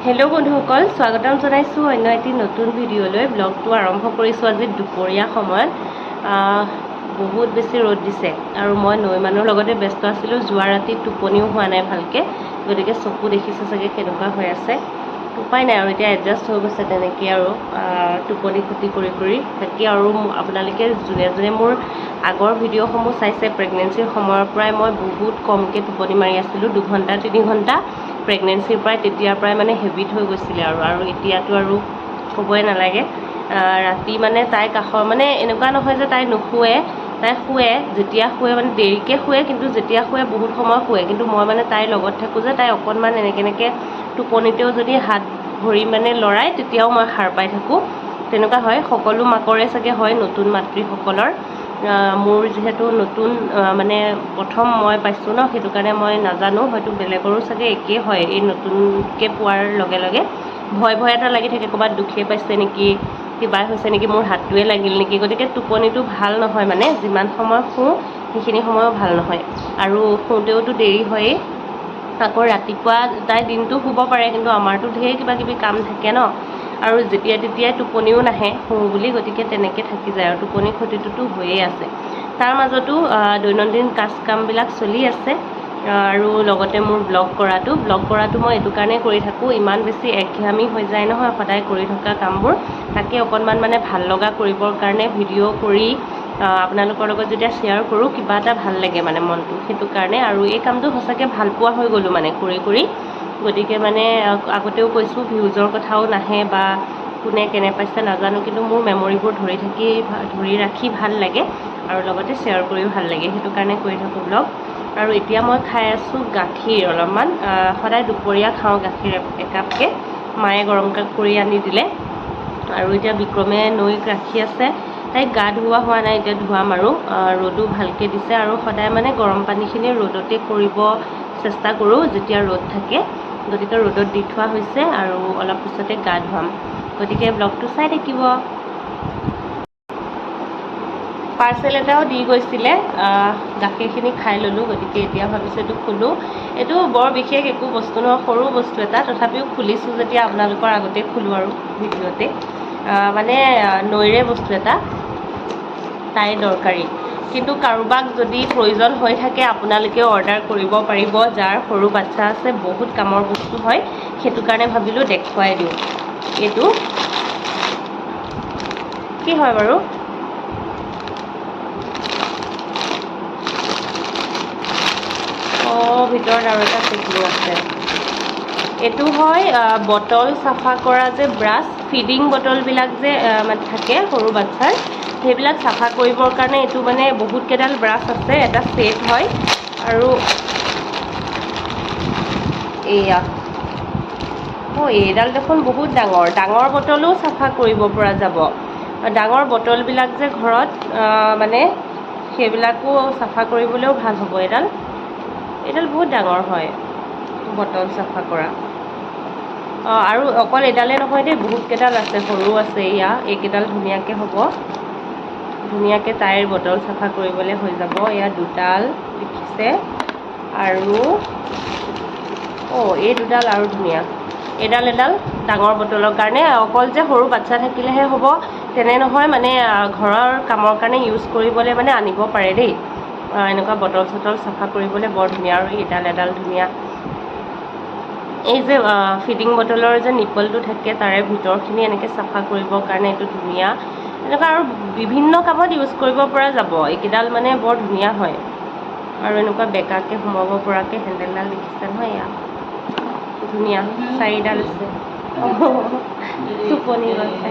Hello' বন্ধুসকল, স্বাগতম জনাইছোঁ অন্য এটি নতুন ভিডিঅ'লৈ। ব্লগটো আৰম্ভ কৰিছোঁ আজি দুপৰীয়া সময়ত। বহুত বেছি ৰ'দ দিছে আৰু মই নৈ মানুহৰ লগতে ব্যস্ত আছিলোঁ। যোৱা ৰাতি টোপনিও হোৱা নাই ভালকৈ, গতিকে চকু দেখিছে চাগে কেনেকুৱা হৈ আছে। উপায় নাই আৰু এতিয়া এডজাষ্ট হৈ গৈছে তেনেকৈ আৰু টোপনি ক্ষতি কৰি কৰি থাকি। আৰু আপোনালোকে যোনে যোনে মোৰ আগৰ ভিডিঅ'সমূহ চাইছে প্ৰেগনেঞ্চিৰ সময়ৰ পৰাই মই বহুত কমকৈ টোপনি মাৰি আছিলোঁ, 2 ঘণ্টা 3 ঘণ্টা প্ৰেগনেঞ্চিৰ পৰাই। তেতিয়াৰ পৰাই মানে হেবিট হৈ গৈছিলে আৰু এতিয়াতো আৰু ক'বই নালাগে। ৰাতি মানে তাই কাষৰ মানে এনেকুৱা নহয় যে তাই নুশুৱে, তাই শুৱে। যেতিয়া শুৱে মানে দেৰিকৈ শুৱে, কিন্তু যেতিয়া শুৱে বহুত সময় শুৱে। কিন্তু মই মানে তাইৰ লগত থাকোঁ যে তাই অকণমান এনেকৈ টোপনিতেও যদি হাত ভৰি মানে লৰাই তেতিয়াও মই সাৰ পাই থাকোঁ। তেনেকুৱা হয়, সকলো মাকৰে চাগে হয়, নতুন মাতৃসকলৰ। মোৰ যিহেতু নতুন মানে প্ৰথম মই পাইছোঁ ন, সেইটো কাৰণে মই নাজানো, হয়তো বেলেগৰো চাগে একেই হয়। এই নতুনকৈ পোৱাৰ লগে লগে ভয় এটা লাগি থাকে, ক'ৰবাত দুখেই পাইছে নেকি, কিবাই হৈছে নেকি, মোৰ হাতটোৱে লাগিল নেকি। গতিকে টোপনিটো ভাল নহয়, মানে যিমান সময় শুওঁ সেইখিনি সময়ো ভাল নহয়। আৰু শুওঁতেওতো দেৰি হয়েই। আকৌ ৰাতিপুৱা তাই দিনটো শুব পাৰে, কিন্তু আমাৰতো ঢেৰ কিবা কিবি কাম থাকে ন, আৰু যেতিয়াই তেতিয়াই টোপনিও নাহে শুওঁ বুলি। গতিকে তেনেকৈ থাকি যায় আৰু টোপনি ক্ষতিটোতো হৈয়ে আছে। তাৰ মাজতো দৈনন্দিন কামবিলাক চলি আছে। আৰু লগতে মোৰ ব্লগ কৰাটো মই এইটো কাৰণেই কৰি থাকোঁ, ইমান বেছি একঘেয়ামি হৈ যায় নহয় সদায় কৰি থকা কামবোৰ। তাকে অকণমান মানে ভাল লগা কৰিবৰ কাৰণে ভিডিঅ' কৰি আপোনালোকৰ লগত যেতিয়া শ্বেয়াৰ কৰোঁ, কিবা এটা ভাল লাগে মানে মনটো, সেইটো কাৰণে। আৰু এই কামটো সঁচাকৈ ভাল পোৱা হৈ গ'লোঁ মানে কৰি। গতিকে মানে আগতেও কৈছোঁ, ভিউজৰ কথাও নাহে বা কোনে কেনে পাইছে নাজানো, কিন্তু মোৰ মেমৰিবোৰ ধৰি ৰাখি ভাল লাগে আৰু লগতে শ্বেয়াৰ কৰিও ভাল লাগে, সেইটো কাৰণে কৰি থাকোঁ ব্লগ। আৰু এতিয়া মই খাই আছোঁ গাখীৰ অলপমান। সদায় দুপৰীয়া খাওঁ গাখীৰ একাপকৈ, মায়ে গৰম কৰি আনি দিলে। আৰু এতিয়া বিক্ৰমে নৈক ৰাখি আছে, তাইক গা ধুওৱা হোৱা নাই, এতিয়া ধুৱাম। আৰু ৰ'দো ভালকৈ দিছে, আৰু সদায় মানে গৰম পানীখিনি ৰ'দতে কৰিব চেষ্টা কৰোঁ যেতিয়া ৰ'দ থাকে। গতিকে ৰ'দত দি থোৱা হৈছে আৰু অলপ পিছতে গা ধুৱাম। গতিকে ব্লগটো চাই থাকিব। পাৰ্চেল এটাও দি গৈছিলে, গাখীৰখিনি খাই ল'লোঁ। গতিকে এতিয়া ভাবিছোঁ এইটো খোলোঁ। এইটো বৰ বিশেষ একো বস্তু নহয়, সৰু বস্তু এটা, তথাপিও খুলিছোঁ যেতিয়া আপোনালোকৰ আগতে খোলোঁ আৰু ভিডিঅ'তে। মানে নৈৰে বস্তু এটা, তাইৰ দৰকাৰী। কিন্তু কাৰোবাক যদি প্ৰয়োজন হৈ থাকে আপোনালোকেও অৰ্ডাৰ কৰিব পাৰিব, যাৰ সৰু বাচ্ছা আছে। বহুত কামৰ বস্তু হয়, সেইটো কাৰণে ভাবিলোঁ দেখুৱাই দিওঁ। এইটো কি হয় বাৰু? ভিতৰত আৰু এটা পেকিং আছে। এইটো হয় বটল চাফা কৰা যে ব্ৰাছ, ফিডিং বটলবিলাক যে মানে থাকে সৰু বাচ্ছাৰ, সেইবিলাক চাফা কৰিবৰ কাৰণে এইটো মানে বহুতকেইডাল ব্ৰাছ আছে, এটা ছেট হয়। আৰু এইয়া এইডাল দেখোন বহুত ডাঙৰ বটলো চাফা কৰিব পৰা যাব। ডাঙৰ বটলবিলাক যে ঘৰত মানে সেইবিলাকো চাফা কৰিবলৈও ভাল হ'ব। এইডাল বহুত ডাঙৰ হয়, বটল চাফা কৰা। আৰু অকল এডালে নহয় দেই, বহুতকেইডাল আছে, সৰু আছে। এইকেইডাল ধুনীয়াকৈ হ'ব, ধুনীয়াকৈ তাইৰ বটল চাফা কৰিবলৈ হৈ যাব। এয়া 2ডাল দেখিছে, আৰু এই 2ডাল আৰু ধুনীয়া। এডাল ডাঙৰ বটলৰ কাৰণে। অকল যে সৰু বাচ্ছা থাকিলেহে হ'ব তেনে নহয়, মানে ঘৰৰ কামৰ কাৰণে ইউজ কৰিবলৈ মানে আনিব পাৰে দেই। এনেকুৱা বটল চটল চাফা কৰিবলৈ বৰ ধুনীয়া। আৰু এডাল ধুনীয়া। এই যে ফিডিং বটলৰ যে নিপলটো থাকে, তাৰে ভিতৰখিনি এনেকৈ চাফা কৰিবৰ কাৰণে এইটো ধুনীয়া। এনেকুৱা আৰু বিভিন্ন কামত ইউজ কৰিব পৰা যাব। এইকেইডাল মানে বৰ ধুনীয়া হয়। আৰু এনেকুৱা বেকাকৈ সোমাব পৰাকৈ হেণ্ডেলডাল দেখিছে নহয়, এয়া ধুনীয়া। 4ডাল আছে। টোপনি গৈছে।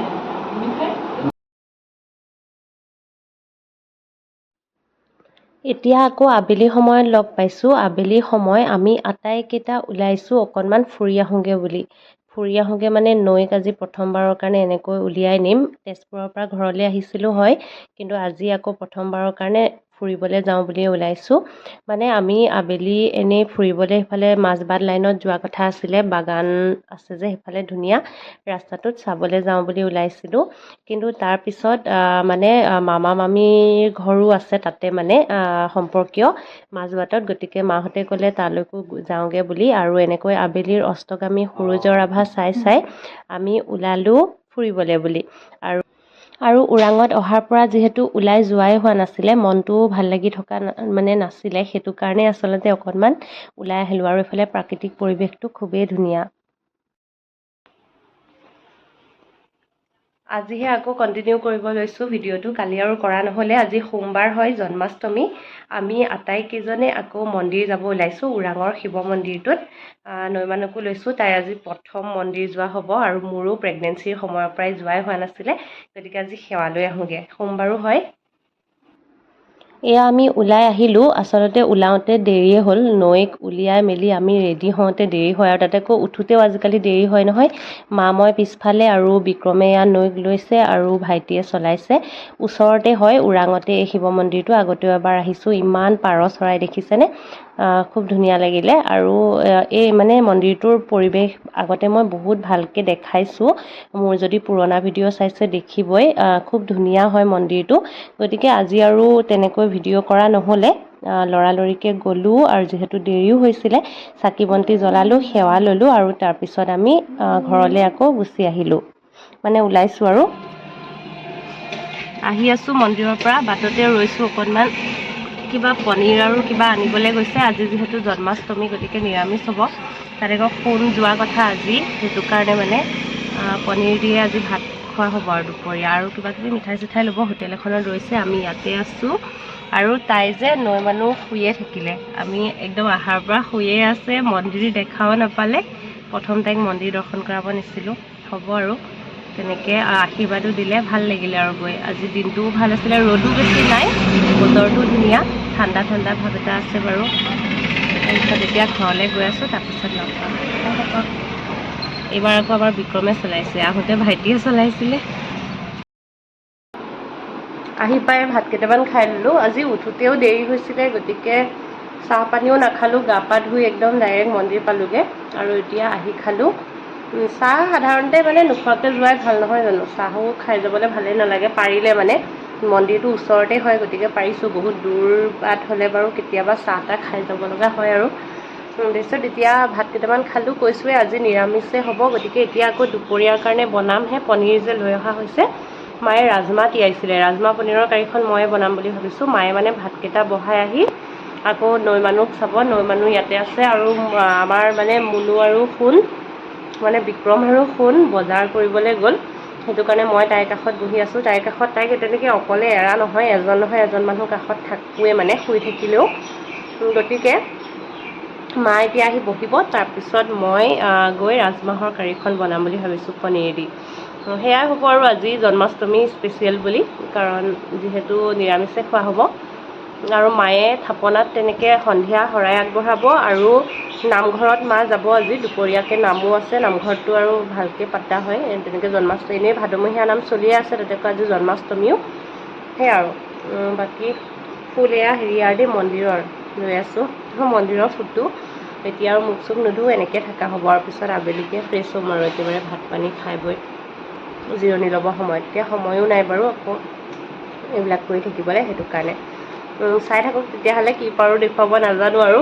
এতিয়া আকৌ আবেলি সময়ত লগ পাইছোঁ। আবেলি সময় আমি আটাইকেইটা ওলাইছোঁ অকণমান ফুৰি আহোঁগৈ বুলি। ফুৰি আহোঁগৈ মানে নৈক আজি প্ৰথমবাৰৰ কাৰণে এনেকৈ উলিয়াই নিম। তেজপুৰৰ পৰা ঘৰলৈ আহিছিলোঁ হয়, কিন্তু আজি আকৌ প্ৰথমবাৰৰ কাৰণে ফুৰিবলৈ যাওঁ বুলি ওলাইছোঁ। মানে আমি আবেলি এনেই ফুৰিবলৈ সেইফালে মাজবাট লাইনত যোৱা কথা আছিলে, বাগান আছে যে সেইফালে ধুনীয়া ৰাস্তাটোত চাবলৈ যাওঁ বুলি ওলাইছিলোঁ। কিন্তু তাৰপিছত মানে মামা মামীৰ ঘৰো আছে তাতে, মানে সম্পৰ্কীয় মাজবাটত। গতিকে মাহঁতে ক'লে তালৈকো যাওঁগৈ বুলি, আৰু এনেকৈ আবেলিৰ অস্তগামী সূৰুজৰ আভা চাই চাই আমি ওলালোঁ ফুৰিবলৈ বুলি। আৰু ওৰাঙত অহাৰ পৰা যিহেতু ওলাই যোৱাই হোৱা নাছিলে, মনটোও ভাল লাগি থকা মানে নাছিলে, সেইটো কাৰণে আচলতে অকণমান ওলাই আহিলোঁ। আৰু এইফালে প্ৰাকৃতিক পৰিৱেশটো খুবেই ধুনীয়া। আজিহে আকৌ কণ্টিনিউ কৰিব লৈছোঁ ভিডিঅ'টো, কালি আৰু কৰা নহ'লে। আজি সোমবাৰ হয়, জন্মাষ্টমী। আমি আটাইকেইজনে আকৌ মন্দিৰ যাব ওলাইছোঁ, ওৰাঙৰ শিৱ মন্দিৰটোত। নৈমানকো লৈছোঁ, তাইৰ আজি প্ৰথম মন্দিৰ যোৱা হ'ব, আৰু মোৰো প্ৰেগনেঞ্চিৰ সময়ৰ পৰাই যোৱাই হোৱা নাছিলে। গতিকে আজি সেৱা লৈ আহোঁগৈ, সোমবাৰো হয়। এয়া আমি ওলাই আহিলোঁ। আচলতে ওলাওঁতে দেৰিয়ে হ'ল, নৈক উলিয়াই মেলি আমি ৰেডি হওঁতে দেৰি হয়, আৰু তাতে আকৌ উঠোঁতেও আজিকালি দেৰি হয় নহয়। মই পিছফালে আৰু বিক্ৰমে এয়া নৈক লৈছে আৰু ভাইটিয়ে চলাইছে। ওচৰতে হয় ওৰাঙতে এই শিৱ মন্দিৰটো, আগতেও এবাৰ আহিছোঁ। ইমান পাৰ চৰাই দেখিছেনে, খুব ধুনীয়া লাগিলে। আৰু এই মানে মন্দিৰটোৰ পৰিৱেশ আগতে মই বহুত ভালকৈ দেখাইছোঁ, মোৰ যদি পুৰণা ভিডিঅ' চাইছে দেখিবই। খুব ধুনীয়া হয় মন্দিৰটো। গতিকে আজি আৰু তেনেকৈ ভিডিঅ' কৰা নহ'লে, লৰালৰিকৈ গ'লোঁ, আৰু যিহেতু দেৰিও হৈছিলে চাকি বন্তি জ্বলালোঁ, সেৱা ল'লোঁ, আৰু তাৰপিছত আমি ঘৰলৈ আকৌ গুচি আহিলোঁ, মানে ওলাইছোঁ। আৰু আহি আছোঁ মন্দিৰৰ পৰা, বাটতে ৰৈছোঁ অকণমান। কিবা পনীৰ আৰু কিবা আনিবলৈ গৈছে, আজি যিহেতু জন্মাষ্টমী গতিকে নিৰামিষ হ'ব। তাতে আকৌ সোণ যোৱা কথা আজি, সেইটো কাৰণে মানে পনীৰ দিয়ে আজি ভাত খোৱা হ'ব আৰু দুপৰীয়া। আৰু কিবা কিবি মিঠাই চিঠাই ল'ব, হোটেল এখনত ৰৈছে, আমি ইয়াতে আছোঁ। আৰু তাই যে নৈ মানুহ শুয়ে থাকিলে, আমি একদম আহাৰ পৰা শুয়ে আছে, মন্দিৰ দেখাও নাপালে। প্ৰথম তাইক মন্দিৰ দৰ্শন কৰাব নিছিলোঁ, হ'ব আৰু তেনেকৈ আশীৰ্বাদো দিলে, ভাল লাগিলে আৰু গৈ। আজি দিনটোও ভাল আছিলে, ৰ'দো বেছি নাই, বতৰটো ধুনীয়া, ঠাণ্ডা ঠাণ্ডা ভাৱ এটা আছে বাৰু। তাৰপিছত এতিয়া ঘৰলৈ গৈ আছোঁ, তাৰপিছত লগ পাম। এইবাৰ আকৌ আমাৰ বিক্ৰমে চলাইছে, আহোঁতে ভাইটিয়ে চলাইছিলে। আহি পাই ভাত কেইটামান খাই ল'লোঁ। আজি উঠোঁতেও দেৰি হৈছিলে, গতিকে চাহ পানীও নাখালোঁ, গা পা ধুই একদম ডাইৰেক্ট মন্দিৰ পালোঁগৈ। আৰু এতিয়া আহি খালোঁ চাহ। সাধাৰণতে মানে নোখোৱাকৈ যোৱাই ভাল নহয় জানো, চাহো খাই যাবলৈ ভালেই নালাগে। পাৰিলে মানে মন্দিৰটো ওচৰতে হয়, গতিকে পাৰিছোঁ। বহুত দূৰ বাট হ'লে বাৰু কেতিয়াবা চাহ তাহ খাই যাব লগা হয়। আৰু তাৰপিছত এতিয়া ভাত কেইটামান খালোঁ, কৈছোঁৱে আজি নিৰামিষে হ'ব। গতিকে এতিয়া আকৌ দুপৰীয়াৰ কাৰণে বনামহে। পনীৰ যে লৈ অহা হৈছে, মায়ে ৰাজমাহ তিয়াইছিলে, ৰাজমাহ পনীৰৰ কাৰীখন ময়ে বনাম বুলি ভাবিছোঁ। মায়ে মানে ভাতকেইটা বহাই আহি আকৌ নৈ মানুহক চাব, নৈ মানুহ ইয়াতে আছে। আৰু আমাৰ মানে মুনু আৰু সোণ, মানে বিক্ৰম আৰু সোণ বজাৰ কৰিবলৈ গ'ল, সেইটো কাৰণে মই তাইৰ কাষত বহি আছোঁ। তাইৰ কাষত তাইক তেনেকৈ অকলে এৰা নহয়, এজন নহয় এজন মানুহ কাষত থাকোৱে, মানে শুই থাকিলেও। গতিকে মা এতিয়া আহি বহিব, তাৰপিছত মই গৈ ৰাজমাহৰ কাৰীখন বনাম বুলি ভাবিছোঁ পনীৰ দি। সেয়াই হ'ব আৰু আজি জন্মাষ্টমী স্পেচিয়েল বুলি, কাৰণ যিহেতু নিৰামিষে খোৱা হ'ব। আৰু মায়ে থাপনাত তেনেকৈ সন্ধিয়া শৰাই আগবঢ়াব, আৰু নামঘৰত মা যাব আজি। দুপৰীয়াকৈ নামো আছে, নামঘৰটো আৰু ভালকৈ পতা হয় তেনেকৈ। জন্মাষ্টমী এনেই ভাদমহীয়া নাম চলিয়ে আছে, তাতে আজি জন্মাষ্টমীও। সেয়া আৰু বাকী ফুল এয়া হেৰিয়াৰ দেই, মন্দিৰৰ লৈ আছোঁ, মন্দিৰৰ ফটো। এতিয়া আৰু মুখ চুখ নুধুও, এনেকৈ থকা হ'ব। আৰু পিছত আবেলিকৈ ফ্ৰেছ হ'ম আৰু একেবাৰে ভাত পানী খাই বৈ জিৰণি ল'ব সময়ত। এতিয়া সময়ো নাই বাৰু আকৌ এইবিলাক কৰি থাকিবলৈ, সেইটো কাৰণে চাই থাকক তেতিয়াহ'লে। কি পাৰোঁ দেখুৱাব নাজানো, আৰু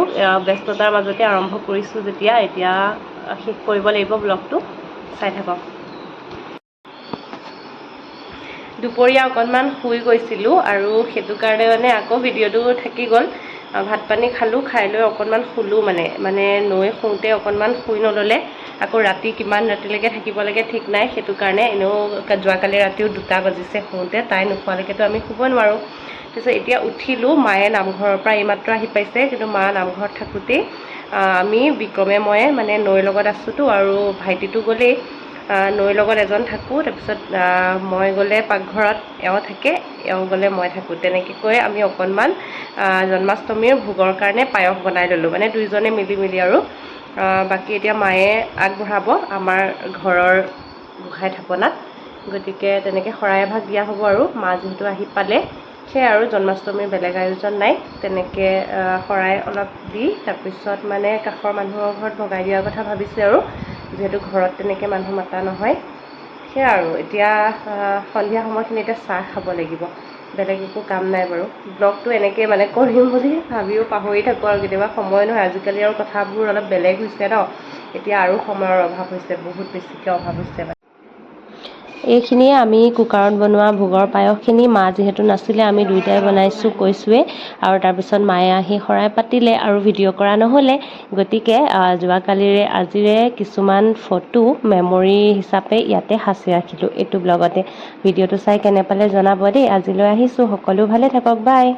ব্যস্ততাৰ মাজতে আৰম্ভ কৰিছোঁ যেতিয়া, এতিয়া শেষ কৰিব লাগিব ব্লগটো। চাই থাকক। দুপৰীয়া অকণমান শুই গৈছিলোঁ, আৰু সেইটো কাৰণে মানে আকৌ ভিডিঅ'টো থাকি গ'ল। ভাত পানী খালোঁ, খাই লৈ অকণমান শুলোঁ। মানে নৈ শুওঁতে অকণমান শুই নল'লে আকৌ ৰাতি কিমান ৰাতিলৈকে থাকিব লাগে ঠিক নাই, সেইটো কাৰণে। এনেও যোৱাকালি ৰাতিও 2টা বাজিছে শুওঁতে, তাই নোখোৱালৈকেতো আমি শুব নোৱাৰোঁ। তাৰপিছত এতিয়া উঠিলোঁ, মায়ে নামঘৰৰ পৰা এইমাত্ৰ আহি পাইছে। কিন্তু মা নামঘৰত থাকোঁতেই আমি বিক্ৰমে ময়ে মানে নৈৰ লগত আছোঁতো, আৰু ভাইটিটো গ'লেই। নৈৰ লগত এজন থাকোঁ, তাৰপিছত মই গ'লে পাকঘৰত এওঁ থাকে, এওঁ গ'লে মই থাকোঁ। তেনেকৈ কৈ আমি অকণমান জন্মাষ্টমীৰ ভোগৰ কাৰণে পায়স বনাই ল'লোঁ, মানে দুইজনে মিলি মিলি। আৰু বাকী এতিয়া মায়ে আগবঢ়াব আমাৰ ঘৰৰ গোঁসাই থাপনাত। গতিকে তেনেকৈ শৰাই এভাগ দিয়া হ'ব, আৰু মা যিহেতু আহি পালে সেয়াই আৰু জন্মাষ্টমীৰ বেলেগ আয়োজন নাই তেনেকৈ শৰাই অলপ দি তাৰপিছত মানে কাষৰ মানুহৰ ঘৰত ভগাই দিয়াৰ কথা ভাবিছে আৰু যিহেতু ঘৰত তেনেকৈ মানুহ মাতা নহয় সেয়া আৰু এতিয়া সন্ধিয়া সময়খিনিতে চাহ খাব লাগিব বেলেগ একো কাম নাই বাৰু ব্লগটো এনেকৈ মানে কৰিম বুলি ভাবিও পাহৰি থাকোঁ আৰু কেতিয়াবা সময় নহয় আজিকালি আৰু কথাবোৰ অলপ বেলেগ হৈছে ন এতিয়া আৰু সময়ৰ অভাৱ হৈছে বহুত বেছিকৈ অভাৱ হৈছে এইখিনিয়ে আমি কুকাৰত বনোৱা ভোগৰ পায়সখিনি মা যিহেতু নাছিলে আমি দুইটাই বনাইছোঁ কৈছোঁৱেই আৰু তাৰপিছত মায়ে আহি শৰাই পাতিলে আৰু ভিডিঅ' কৰা নহ'লে গতিকে যোৱাকালিৰে আজিৰে কিছুমান ফটো মেমৰি হিচাপে ইয়াতে সাঁচি ৰাখিলোঁ এইটো ব্লগতে ভিডিঅ'টো চাই কেনে পালে জনাব দেই আজিলৈ আহিছোঁ সকলো ভালে থাকক বাই